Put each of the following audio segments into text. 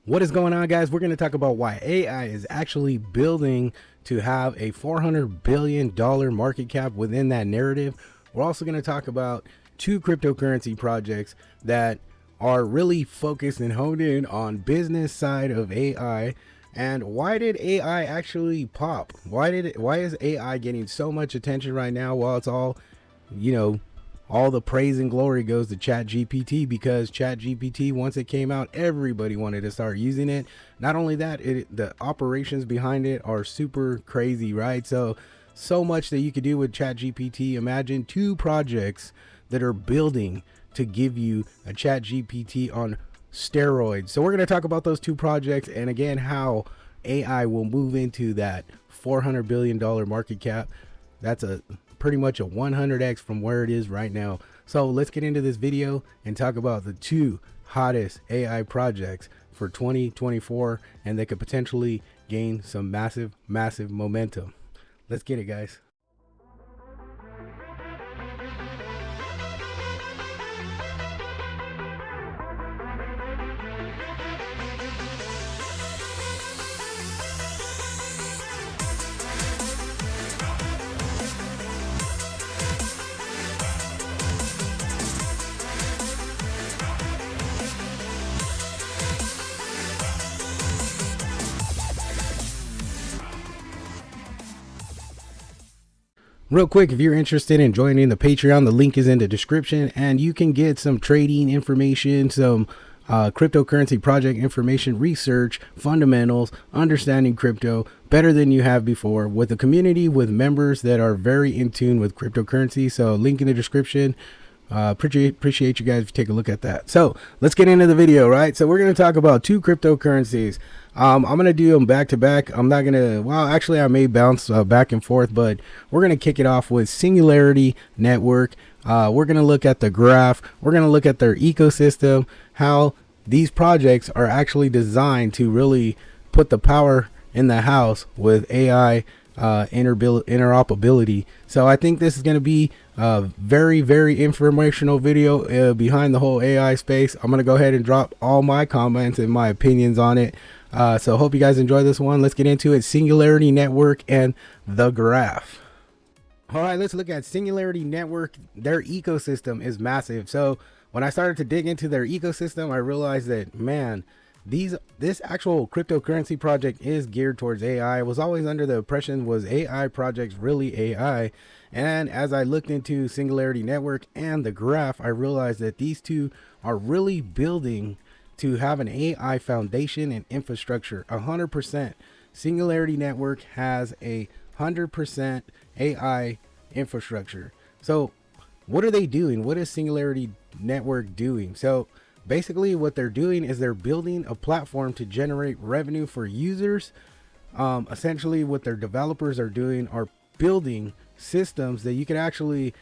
What is going on, guys? We're going to talk about why AI is actually building to have a $400 billion market cap within that narrative. We're also going to talk about two cryptocurrency projects that are really focused and honed in on business side of AI. And why did AI actually pop? Why is AI getting so much attention right now while it's all, all the praise and glory goes to ChatGPT, because ChatGPT, once it came out, everybody wanted to start using it. Not only that, the operations behind it are super crazy, right? So much that you could do with ChatGPT. Imagine two projects that are building to give you a ChatGPT on steroids. So we're going to talk about those two projects, and again, how AI will move into that $400 billion market cap. That's pretty much a 100x from where it is right now. So let's get into this video and talk about the two hottest AI projects for 2024, and they could potentially gain some massive momentum. Let's get it, guys. Real quick, if you're interested in joining the Patreon, the link is in the description, and you can get some trading information, some cryptocurrency project information, research, fundamentals, understanding crypto better than you have before, with a community with members that are very in tune with cryptocurrency. So link in the description. Appreciate you guys if you take a look at that. So let's get into the video, right? So we're going to talk about two cryptocurrencies. I'm going to do them back to back. I'm not going to, well, actually I may bounce back and forth, but we're going to kick it off with Singularity Network. We're going to look at the graph. We're going to look at their ecosystem, how these projects are actually designed to really put the power in the house with AI interoperability. So I think this is going to be a very informational video behind the whole AI space. I'm going to go ahead and drop all my comments and my opinions on it. So hope you guys enjoy this one. Let's get into it. Singularity Network and the graph. All right, let's look at Singularity Network. Their ecosystem is massive. So when I started to dig into their ecosystem, I realized that, man, this actual cryptocurrency project is geared towards AI. I was always under the impression, was AI projects really AI? And as I looked into Singularity Network and the graph, I realized that these two are really building to have an AI foundation and infrastructure. 100%. Singularity Network has a 100% AI infrastructure. So what are they doing? What is Singularity Network doing? So basically what they're doing is they're building a platform to generate revenue for users. Essentially what their developers are doing are building systems that you can actually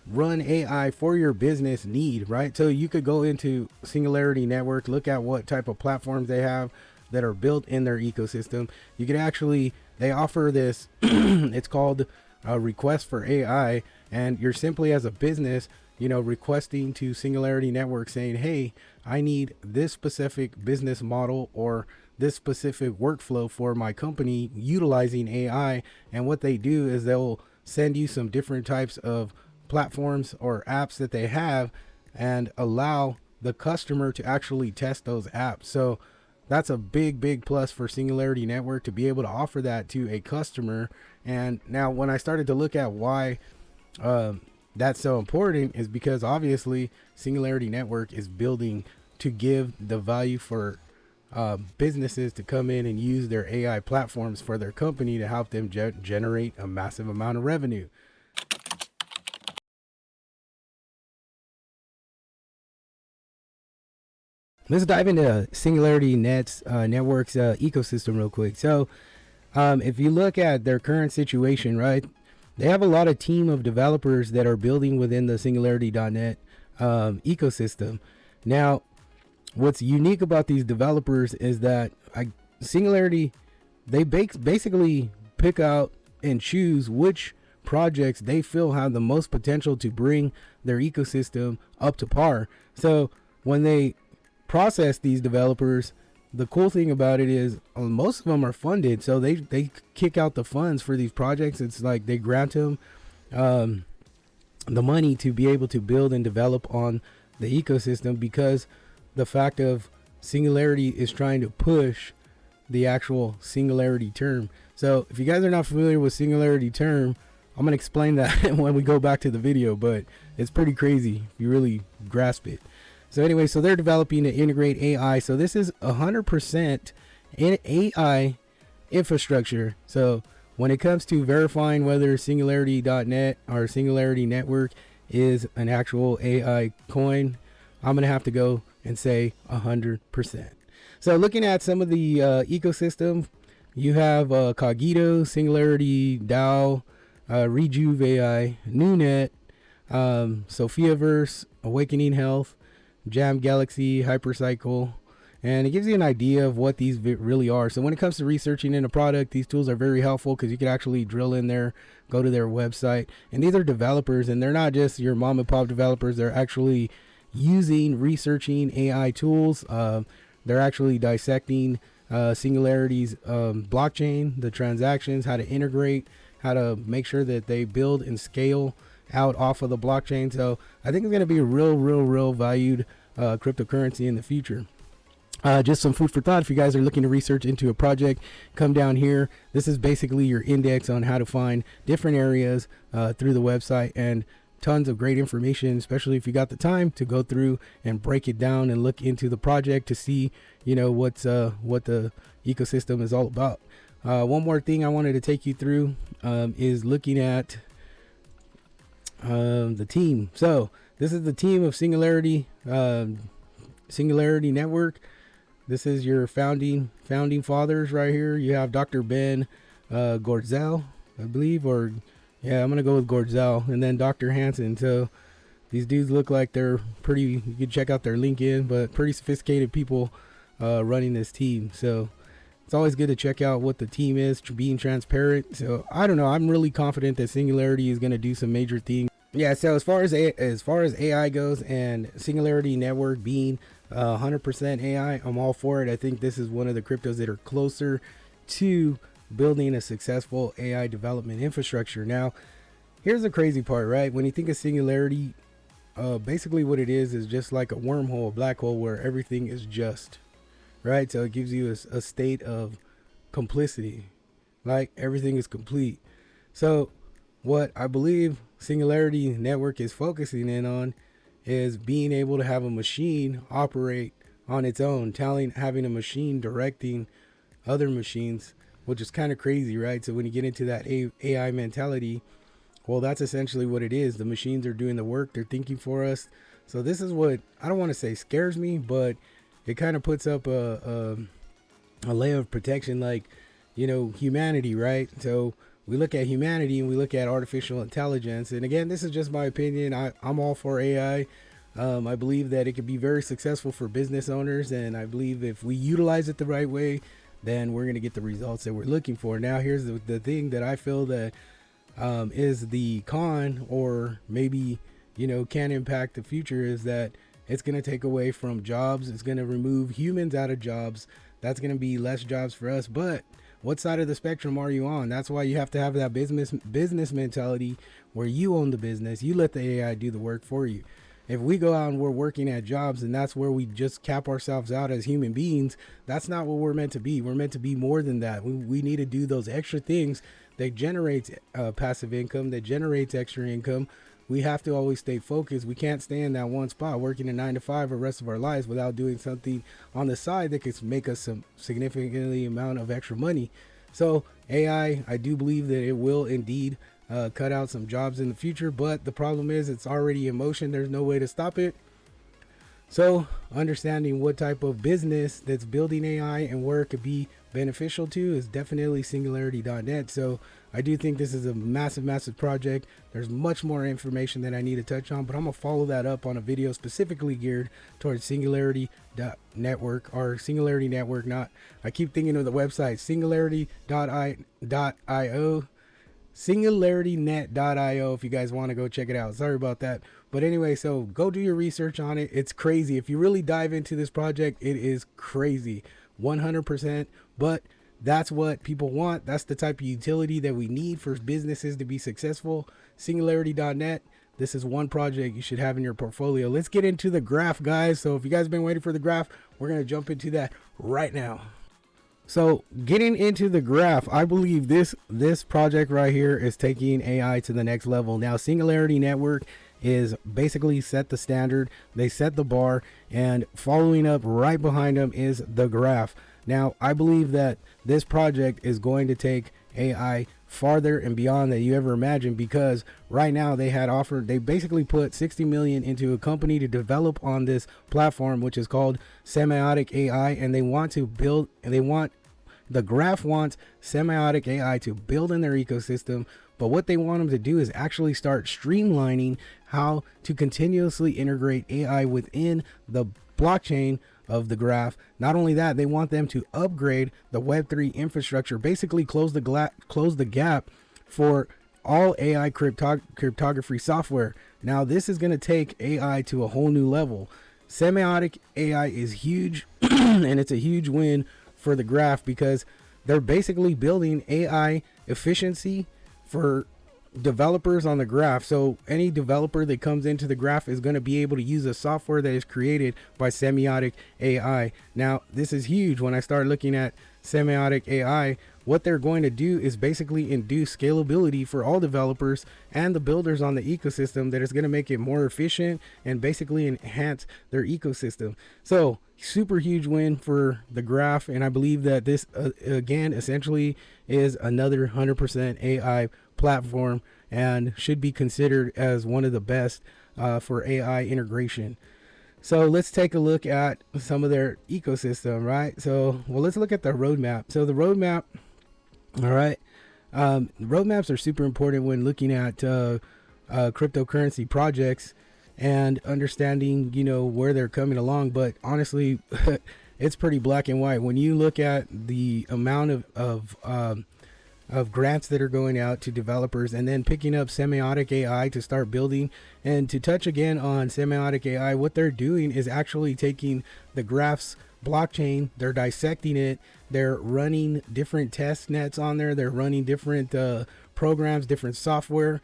run AI for your business need, right? So you could go into Singularity Network, look at what type of platforms they have that are built in their ecosystem. You could actually, they offer this, it's called a request for AI, and you're simply as a business, requesting to Singularity Network saying, hey, I need this specific business model or this specific workflow for my company utilizing AI. And what they do is they'll send you some different types of platforms or apps that they have and allow the customer to actually test those apps. So that's a big plus for Singularity Network to be able to offer that to a customer. And now when I started to look at why that's so important, is because obviously Singularity Network is building to give the value for businesses to come in and use their AI platforms for their company to help them generate a massive amount of revenue. Let's dive into Singularity Network's ecosystem real quick. So if you look at their current situation, right, they have a lot of team of developers that are building within the Singularity.net ecosystem. Now, what's unique about these developers is that Singularity, they basically pick out and choose which projects they feel have the most potential to bring their ecosystem up to par. So when they process these developers, the cool thing about it is most of them are funded, so they kick out the funds for these projects. It's like they grant them the money to be able to build and develop on the ecosystem, because the fact of Singularity is trying to push the actual Singularity term. So if you guys are not familiar with Singularity term, I'm going to explain that when we go back to the video, but it's pretty crazy if you really grasp it. So anyway, so they're developing to integrate AI. So this is 100% in AI infrastructure. So when it comes to verifying whether Singularity.net or Singularity Network is an actual AI coin, I'm going to have to go and say 100%. So looking at some of the ecosystem, you have Cogito, Singularity DAO, Rejuve AI, NewNet, Sophiaverse, Awakening Health, Jam Galaxy, Hypercycle, and it gives you an idea of what these really are. So when it comes to researching in a product, these tools are very helpful because you can actually drill in there, go to their website, and these are developers, and they're not just your mom and pop developers. They're actually researching AI tools. They're actually dissecting Singularity's blockchain, the transactions, how to integrate, how to make sure that they build and scale out off of the blockchain. So I think it's going to be a real valued cryptocurrency in the future. Just some food for thought. If you guys are looking to research into a project, come down here. This is basically your index on how to find different areas through the website, and tons of great information, especially if you got the time to go through and break it down and look into the project to see, you know, what the ecosystem is all about. One more thing I wanted to take you through is looking at the team. So this is the team of Singularity Network. This is your founding fathers right here. You have Dr. Ben Gorzel, I believe, or yeah, I'm gonna go with Gorzel, and then Dr. Hansen. So these dudes look like they're pretty. You can check out their LinkedIn, but pretty sophisticated people running this team. So it's always good to check out what the team is, being transparent. So I don't know. I'm really confident that Singularity is gonna do some major things. Yeah. So as far as AI goes, and Singularity Network being 100% AI, I'm all for it. I think this is one of the cryptos that are closer to building a successful AI development infrastructure. Now, here's the crazy part, right? When you think of Singularity, basically what it is just like a wormhole, a black hole, where everything is just, right? So it gives you a state of complicity, like everything is complete. So what I believe Singularity Network is focusing in on is being able to have a machine operate on its own, having a machine directing other machines, which is kind of crazy, right? So when you get into that AI mentality, well, that's essentially what it is. The machines are doing the work. They're thinking for us. So this is what, I don't want to say scares me, but it kind of puts up a layer of protection, like, you know, humanity, right? So we look at humanity and we look at artificial intelligence. And again, this is just my opinion. I'm all for AI. I believe that it could be very successful for business owners. And I believe if we utilize it the right way, then we're going to get the results that we're looking for. Now, here's the thing that I feel that is the con, or maybe, you know, can impact the future, is that it's going to take away from jobs. It's going to remove humans out of jobs. That's going to be less jobs for us. But what side of the spectrum are you on? That's why you have to have that business mentality where you own the business. You let the AI do the work for you. If we go out and we're working at jobs and that's where we just cap ourselves out as human beings, that's not what we're meant to be. We're meant to be more than that. We need to do those extra things that generates passive income, that generates extra income. We have to always stay focused. We can't stay in that one spot working a 9 to 5 for the rest of our lives without doing something on the side that could make us some significantly amount of extra money. So AI, I do believe that it will indeed cut out some jobs in the future, but the problem is it's already in motion. There's no way to stop it. So understanding what type of business that's building AI and where it could be beneficial to is definitely Singularity.net. So I do think this is a massive project. There's much more information that I need to touch on, but I'm gonna follow that up on a video specifically geared towards Singularity.network, or Singularity Network. Not, I keep thinking of the website Singularity.io, SingularityNet.io, if you guys want to go check it out. Sorry about that. But anyway, so go do your research on it. It's crazy. If you really dive into this project, it is crazy 100%, but that's what people want. That's the type of utility that we need for businesses to be successful. Singularity.net. This is one project you should have in your portfolio. Let's get into the graph, guys. So if you guys have been waiting for the graph, we're going to jump into that right now. So getting into the graph, I believe this project right here is taking AI to the next level. Now, Singularity Network is basically set the standard. They set the bar, and following up right behind them is the graph. Now, I believe that this project is going to take AI farther and beyond that you ever imagined, because right now they basically put 60 million into a company to develop on this platform, which is called Semiotic AI, and the graph wants Semiotic AI to build in their ecosystem. But what they want them to do is actually start streamlining how to continuously integrate AI within the blockchain of the graph. Not only that, they want them to upgrade the Web3 infrastructure, basically close the gap for all AI cryptography software. Now, this is going to take AI to a whole new level. Semiotic AI is huge, and it's a huge win for the graph, because they're basically building AI efficiency for developers on the graph. So any developer that comes into the graph is going to be able to use a software that is created by Semiotic AI. Now, this is huge. When I start looking at Semiotic AI, what they're going to do is basically induce scalability for all developers and the builders on the ecosystem, that is going to make it more efficient and basically enhance their ecosystem. So super huge win for the graph, and I believe that this again essentially is another 100% AI platform and should be considered as one of the best for AI integration. So let's take a look at some of their ecosystem, right? So, well, let's look at the roadmap. So the roadmap, all right, roadmaps are super important when looking at cryptocurrency projects and understanding, where they're coming along. But honestly, it's pretty black and white when you look at the amount of grants that are going out to developers, and then picking up Semiotic AI to start building. And to touch again on Semiotic AI, what they're doing is actually taking the graph's blockchain, they're dissecting it, they're running different test nets on there, they're running different programs, different software,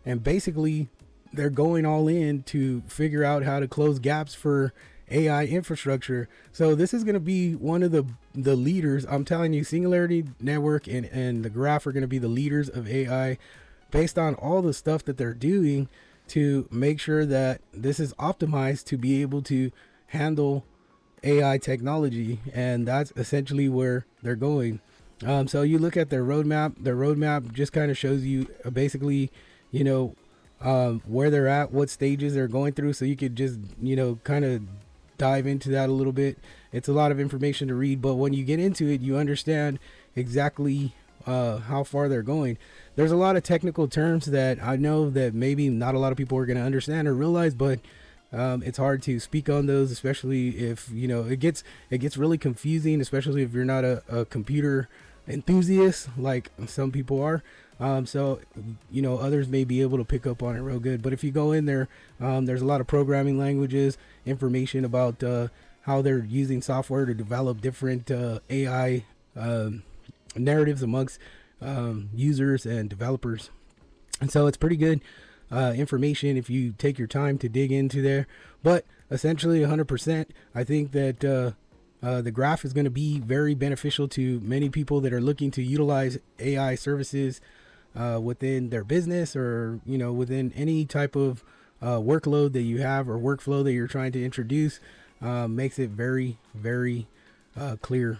and basically they're going all in to figure out how to close gaps for AI infrastructure. So this is going to be one of the leaders. I'm telling you, Singularity Network and the graph are going to be the leaders of AI, based on all the stuff that they're doing to make sure that this is optimized to be able to handle AI technology. And that's essentially where they're going. So you look at their roadmap just kind of shows you basically, where they're at, what stages they're going through. So you could just, kind of dive into that a little bit. It's a lot of information to read, but when you get into it, you understand exactly how far they're going. There's a lot of technical terms that I know that maybe not a lot of people are going to understand or realize, but it's hard to speak on those, especially if it gets really confusing, especially if you're not a computer enthusiast like some people are. So others may be able to pick up on it real good, but if you go in there, there's a lot of programming languages, information about how they're using software to develop different AI narratives amongst users and developers. And so it's pretty good information if you take your time to dig into there. But essentially 100%, I think that the graph is going to be very beneficial to many people that are looking to utilize AI services within their business, or within any type of workload that you have or workflow that you're trying to introduce. Makes it very, very clear.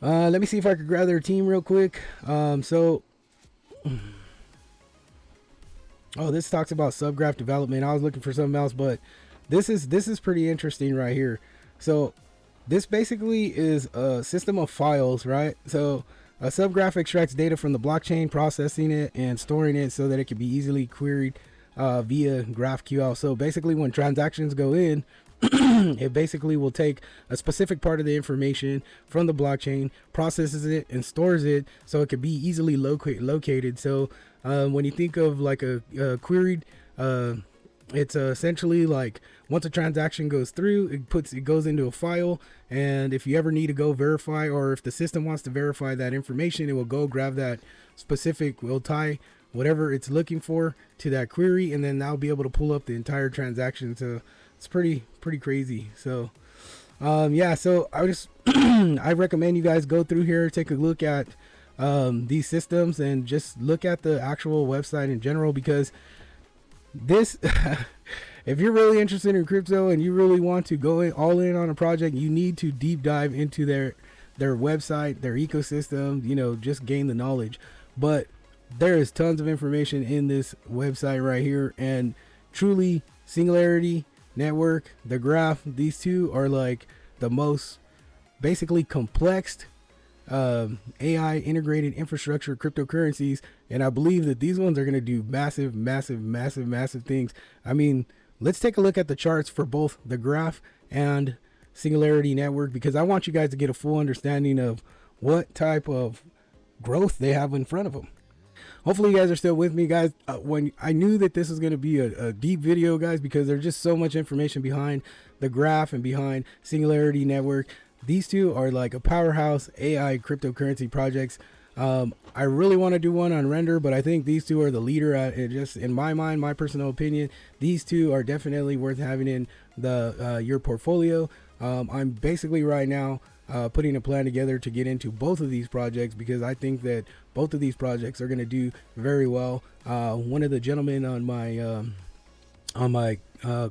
Let me see if I could grab their team real quick. This talks about subgraph development. I was looking for something else, but this is pretty interesting right here. So this basically is a system of files, right? So a subgraph extracts data from the blockchain, processing it and storing it so that it can be easily queried via GraphQL. So basically, when transactions go in, it basically will take a specific part of the information from the blockchain, processes it and stores it so it can be easily located. So when you think of like a queried It's essentially like once a transaction goes through, it goes into a file, and if you ever need to go verify, or if the system wants to verify that information, it will go grab that specific, will tie whatever it's looking for to that query, and then that'll be able to pull up the entire transaction. So it's pretty crazy. So yeah, so I just I recommend you guys go through here, take a look at these systems, and just look at the actual website in general, because this if you're really interested in crypto and you really want to go all in on a project, you need to deep dive into their website, their ecosystem, you know, just gain the knowledge. But there is tons of information in this website right here, and truly Singularity Network, the Graph, these two are like the most basically complex AI integrated infrastructure cryptocurrencies, and I believe that these ones are going to do massive things. I mean, let's take a look at the charts for both the Graph and Singularity Network, because I want you guys to get a full understanding of what type of growth they have in front of them. Hopefully you guys are still with me, guys. When I knew that this was going to be a deep video, guys, because there's just so much information behind the Graph and behind Singularity Network. These two are like a powerhouse AI cryptocurrency projects. I really want to do one on Render, but I think these two are the leader at it. Just in my mind, my personal opinion, these two are definitely worth having in the your portfolio. I'm basically right now putting a plan together to get into both of these projects, because I think that both of these projects are going to do very well. One of the gentlemen on my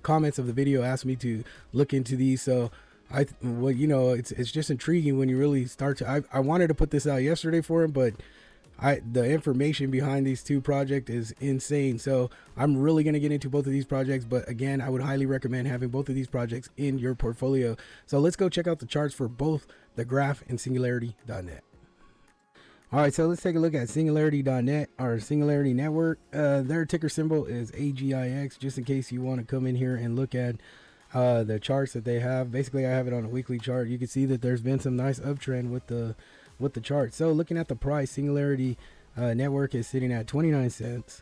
comments of the video asked me to look into these, so well, you know, it's just intriguing when you really start to. I wanted to put this out yesterday for him, but the information behind these two projects is insane. So I'm really going to get into both of these projects, but again, I would highly recommend having both of these projects in your portfolio. So let's go check out the charts for both the Graph and Singularity.net. All right, so let's take a look at Singularity.net, or Singularity Network. Their ticker symbol is AGIX, just in case you want to come in here and look at the charts that they have. Basically, I have it on a weekly chart. You can see that there's been some nice uptrend with the chart. So looking at the price, Singularity Network is sitting at 29 cents.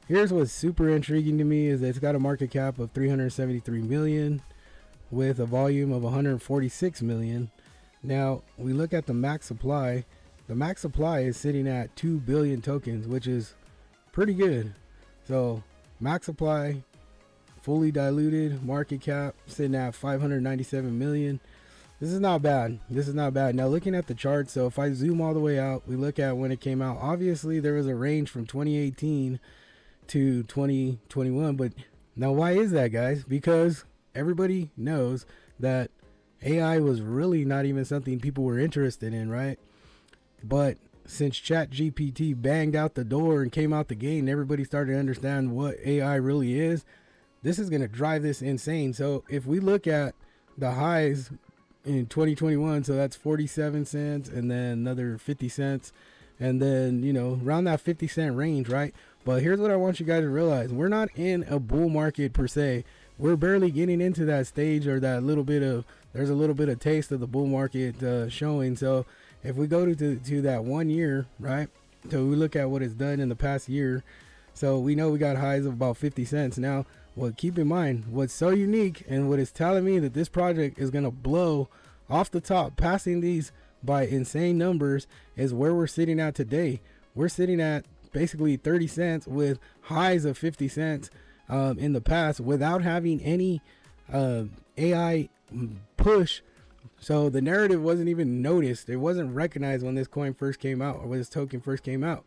Here's what's super intriguing to me is that it's got a market cap of 373 million with a volume of 146 million. Now we look at the max supply. The max supply is sitting at 2 billion tokens, which is pretty good. So max supply, fully diluted, market cap sitting at 597 million. This is not bad. This is not bad. Now looking at the chart, so if I zoom all the way out, we look at when it came out. Obviously there was a range from 2018 to 2021, but now why is that, guys? Because everybody knows that AI was really not even something people were interested in, right? But since ChatGPT banged out the door and came out the gate and everybody started to understand what AI really is, this is going to drive this insane. So if we look at the highs in 2021, so that's 47 cents and then another 50 cents, and then, you know, around that 50-cent range, right? But here's what I want you guys to realize. We're not in a bull market per se. We're barely getting into that stage, or that little bit of, there's a little bit of taste of the bull market showing. So if we go to that 1 year, right? So we look at what it's done in the past year. So we know we got highs of about 50 cents. Now, well, keep in mind what's so unique and what is telling me that this project is going to blow off the top, passing these by insane numbers, is where we're sitting at today. We're sitting at basically 30 cents with highs of 50 cents in the past, without having any AI push. So the narrative wasn't even noticed. It wasn't recognized when this coin first came out, or when this token first came out.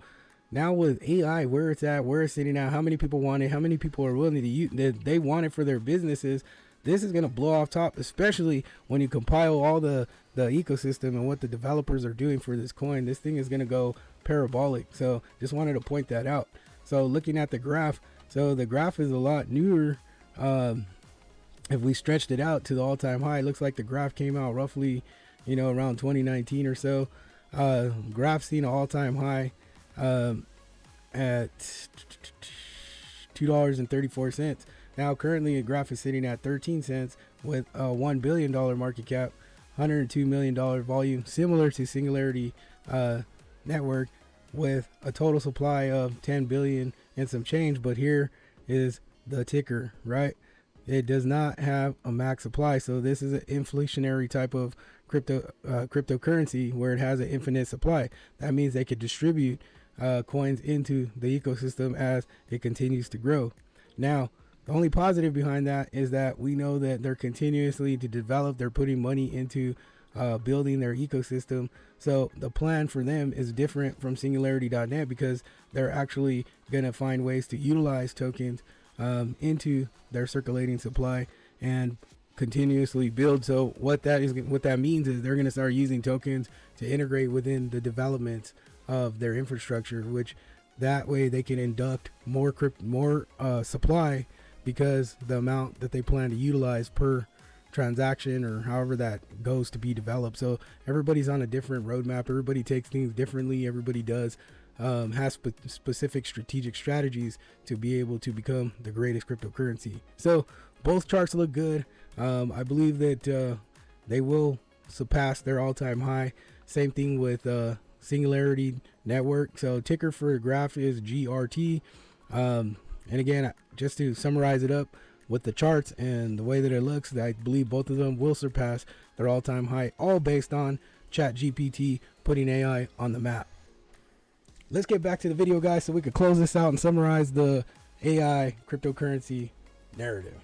Now with AI, where it's at, where it's sitting at, how many people want it, how many people are willing to use it, they want it for their businesses, this is going to blow off top, especially when you compile all the ecosystem and what the developers are doing for this coin. This thing is going to go parabolic. So just wanted to point that out. So looking at the graph, so the graph is a lot newer. If we stretched it out to the all-time high, it looks like the graph came out roughly, you know, around 2019 or so. Graph seen an all-time high at $2.34. Now currently a graph is sitting at 13 cents with a $1 billion market cap, $102 million volume, similar to Singularity Network, with a total supply of 10 billion and some change. But here is the ticker, right? It does not have a max supply. So this is an inflationary type of cryptocurrency where it has an infinite supply. That means they could distribute coins into the ecosystem as it continues to grow. Now, the only positive behind that is that we know that they're continuously to develop. They're putting money into building their ecosystem. So the plan for them is different from Singularity.net because they're actually going to find ways to utilize tokens into their circulating supply and continuously build. So what that means is they're going to start using tokens to integrate within the development of their infrastructure, which that way they can induct more supply, because the amount that they plan to utilize per transaction or however that goes to be developed. So everybody's on a different roadmap. Everybody takes things differently. Everybody has specific strategic strategies to be able to become the greatest cryptocurrency. So both charts look good. I believe that they will surpass their all-time high. Same thing with Singularity Network. So ticker for the graph is GRT. And again, just to summarize it up with the charts and the way that it looks, I believe both of them will surpass their all-time high, all based on ChatGPT putting AI on the map. Let's get back to the video, guys, so we could close this out and summarize the AI cryptocurrency narrative.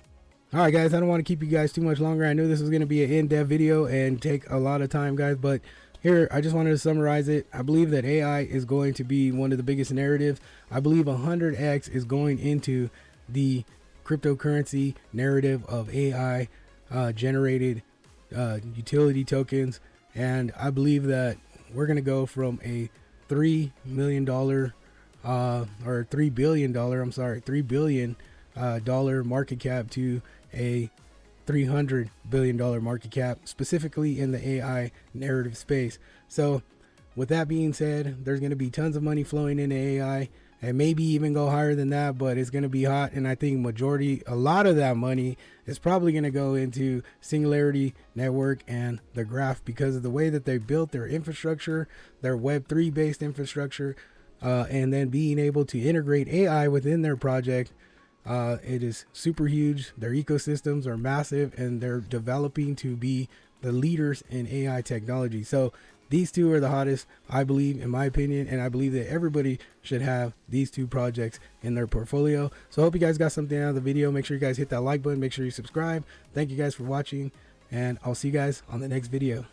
All right, guys, I don't want to keep you guys too much longer. I knew this was going to be an in-depth video and take a lot of time, guys, but here, I just wanted to summarize it. I believe that AI is going to be one of the biggest narratives. I believe 100x is going into the cryptocurrency narrative of AI generated utility tokens. And I believe that we're going to go from a $3 million or $3 billion, $3 billion market cap to a $300 billion market cap, specifically in the AI narrative space. So with that being said, there's going to be tons of money flowing into AI, and maybe even go higher than that, but it's going to be hot. And I think a lot of that money is probably going to go into Singularity Network and the graph, because of the way that they built their infrastructure, their Web3 based infrastructure, and then being able to integrate AI within their project. It is super huge. Their ecosystems are massive, and they're developing to be the leaders in AI technology. So these two are the hottest, I believe, in my opinion, and I believe that everybody should have these two projects in their portfolio. So I hope you guys got something out of the video. Make sure you guys hit that like button. Make sure you subscribe. Thank you guys for watching, and I'll see you guys on the next video.